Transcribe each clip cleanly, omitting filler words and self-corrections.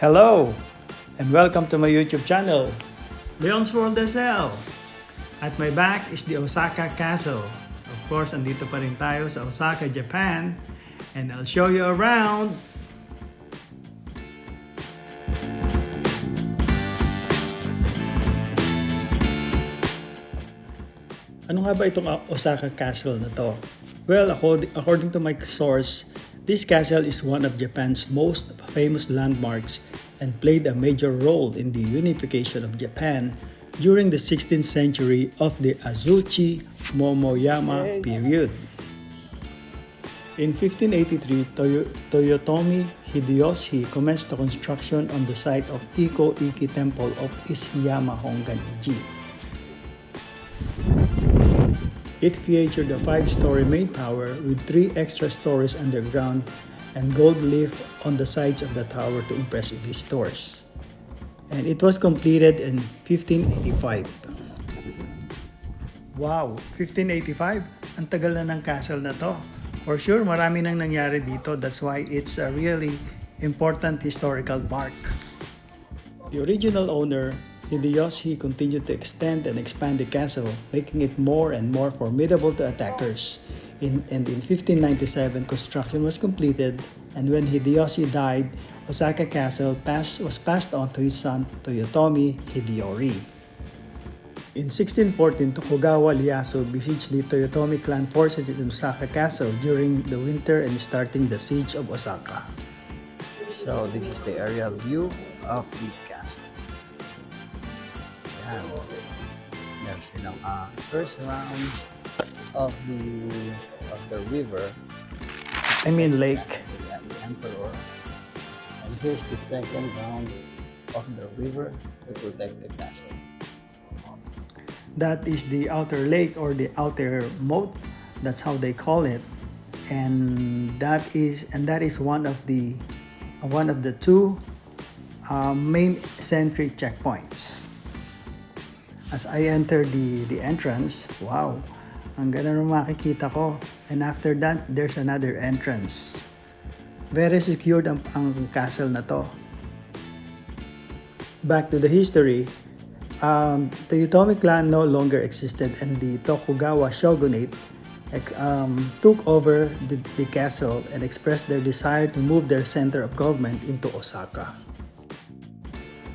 Hello, and welcome to my YouTube channel, Leon's World SL. At my back is the Osaka Castle. Of course, andito pa rin tayo sa Osaka, Japan, and I'll show you around. Ano nga ba itong Osaka Castle na to? Well, according to my source, this castle is one of Japan's most famous landmarks and played a major role in the unification of Japan during the 16th century of the Azuchi Momoyama period. In 1583, Toyotomi Hideyoshi commenced the construction on the site of Iko-Iki Temple of Ishiyama, Hongan-Iji. It featured a 5-story main tower with 3 extra stories underground and gold leaf on the sides of the tower to impress visitors. And it was completed in 1585. Wow, 1585? Ang tagal na ng castle na to. For sure, marami nang nangyari dito. That's why it's a really important historical park. The original owner, Hideyoshi, continued to extend and expand the castle, making it more and more formidable to attackers. In 1597, construction was completed, and when Hideyoshi died, Osaka Castle was passed on to his son, Toyotomi Hideyoshi. In 1614, Tokugawa Ieyasu besieged the Toyotomi clan forces in Osaka Castle during the winter and starting the siege of Osaka. So this is the aerial view of the castle. Yan. There's first round of the river. I mean lake. The emperor. And here's the second round of the river to protect the castle. That is the outer lake or the outer moat. That's how they call it. And that is one of the two main sentry checkpoints. As I enter the entrance, wow, ang ganda nung makikita ko. And after that, there's another entrance. Very secured ang castle na to. Back to the history, the Toyotomi clan no longer existed and the Tokugawa shogunate took over the castle and expressed their desire to move their center of government into Osaka.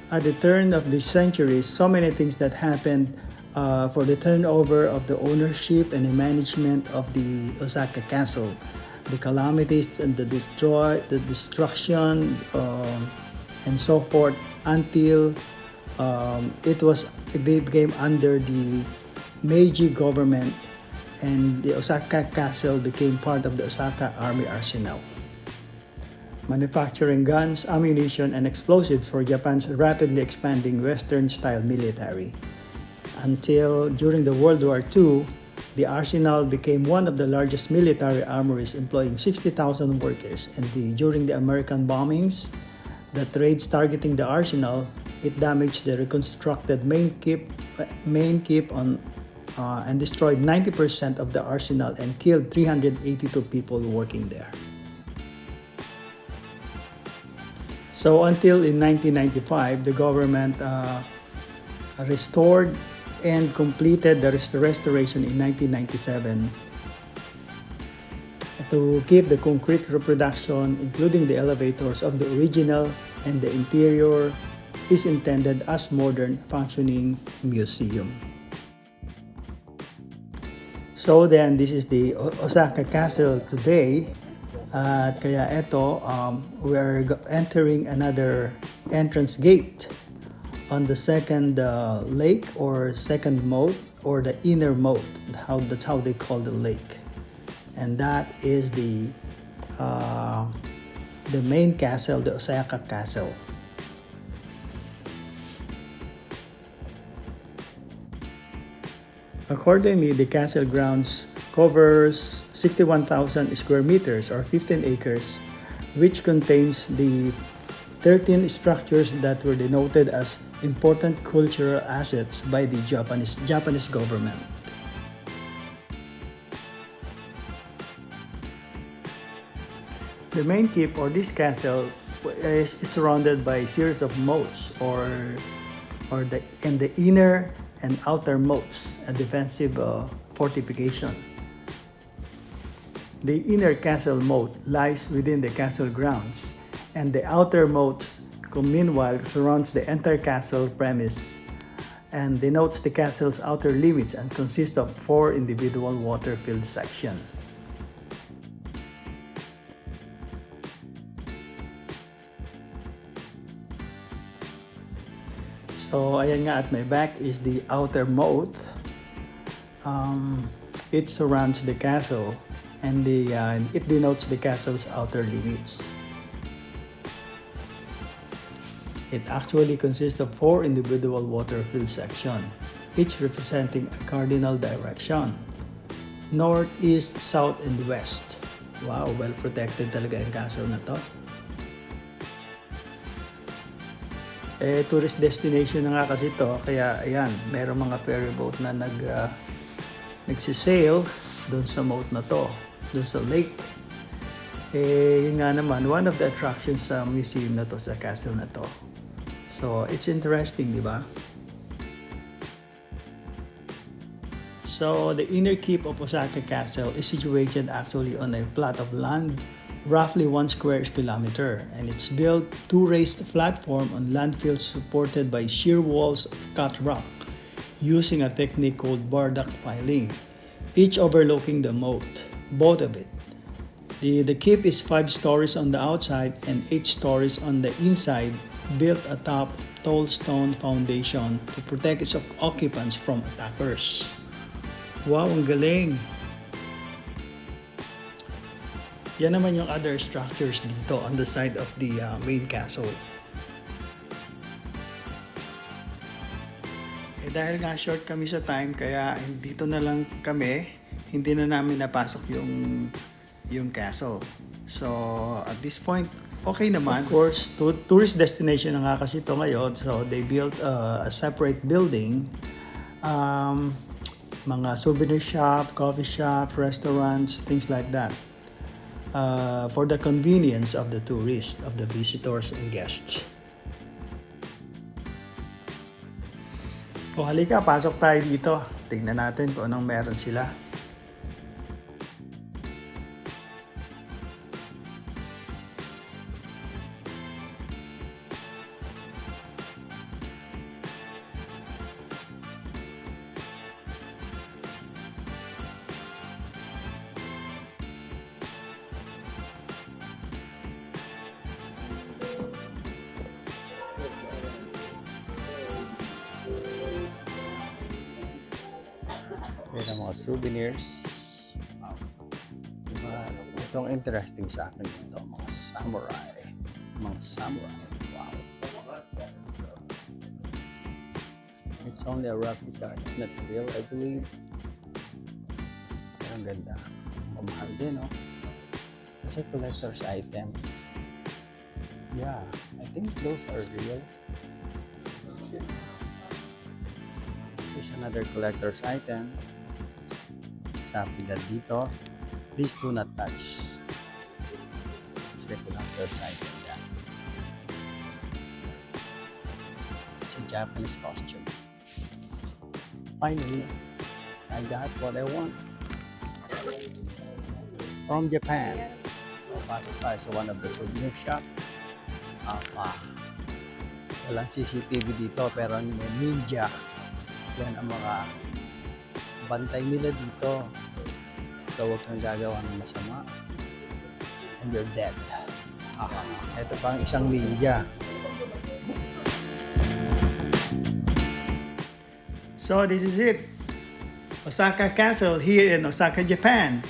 At the turn of the centuries, so many things that happened for the turnover of the ownership and the management of the Osaka Castle. The calamities and the destruction, and so forth until it became under the Meiji government, and the Osaka Castle became part of the Osaka Army Arsenal, manufacturing guns, ammunition, and explosives for Japan's rapidly expanding Western-style military. Until during the World War II, the arsenal became one of the largest military armories, employing 60,000 workers. And during the American bombings, the raids targeting the arsenal, it damaged the reconstructed main keep and destroyed 90% of the arsenal and killed 382 people working there. So until in 1995, the government restored and completed the restoration in 1997 to keep the concrete reproduction, including the elevators of the original, and the interior is intended as modern functioning museum. So then, this is the Osaka Castle today. Kaya ito, we're entering another entrance gate on the second lake or second moat or the inner moat. That's how they call the lake. And that is the main castle, the Osaka Castle. Accordingly, the castle grounds covers 61,000 square meters or 15 acres, which contains the 13 structures that were denoted as important cultural assets by the Japanese government. The main keep or this castle is surrounded by a series of moats in the inner and outer moats, a defensive fortification. The inner castle moat lies within the castle grounds, and the outer moat meanwhile surrounds the entire castle premise and denotes the castle's outer limits and consists of 4 individual water-filled sections. So ayan nga, at my back is the outer moat. It surrounds the castle and it denotes the castle's outer limits. It actually consists of 4 individual water-filled sections, each representing a cardinal direction: north, east, south, and west. Wow, well protected talaga yung castle na to. Tourist destination na nga kasi to, kaya ayan, merong mga ferry boat na nagsisail doon sa moat na to, doon sa lake. Yun nga naman, one of the attractions sa museum na to, sa castle na to. So, it's interesting, di ba? So, the inner keep of Osaka Castle is situated actually on a plot of land roughly 1 square kilometer, and it's built 2 raised platforms on landfills supported by sheer walls of cut rock using a technique called bardak piling, each overlooking the moat, both of it. The keep is 5 stories on the outside and 8 stories on the inside, built atop tall stone foundation to protect its occupants from attackers. Wow, ang galing! Yan naman yung other structures dito on the side of the main castle. Dahil nga short kami sa time, kaya dito na lang kami, hindi na namin napasok yung castle. So at this point, okay naman. Of course, tourist destination na nga kasi ito ngayon, so they built a separate building. Mga souvenir shop, coffee shop, restaurants, things like that. For the convenience of the tourists, of the visitors and guests. O halika, pasok tayo dito. Tingnan natin kung anong meron sila. Yan ang mga souvenirs. Itong interesting sa akin dito, mga samurai. Wow. It's only a replica. It's not real, I believe. Pero ang ganda. Mamahal din, no? Kasi collector's item. Yeah, I think those are real. Here's another collector's item. Sabi na dito, please do not touch. It's the collector's item. Yeah. It's a Japanese costume. Finally, I got what I want from Japan. Pasok tayo sa one of the souvenir shop. Walang CCTV dito, pero may ninja. Yan ang mga bantay nila dito. So huwag kang gagawa ng masama and you're dead. Ito pang isang ninja. So this is it, Osaka Castle here in Osaka, Japan.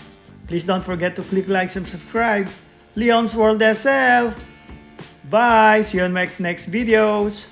Please don't forget to click like and subscribe. Leon's World SL. Bye, see you on my next videos.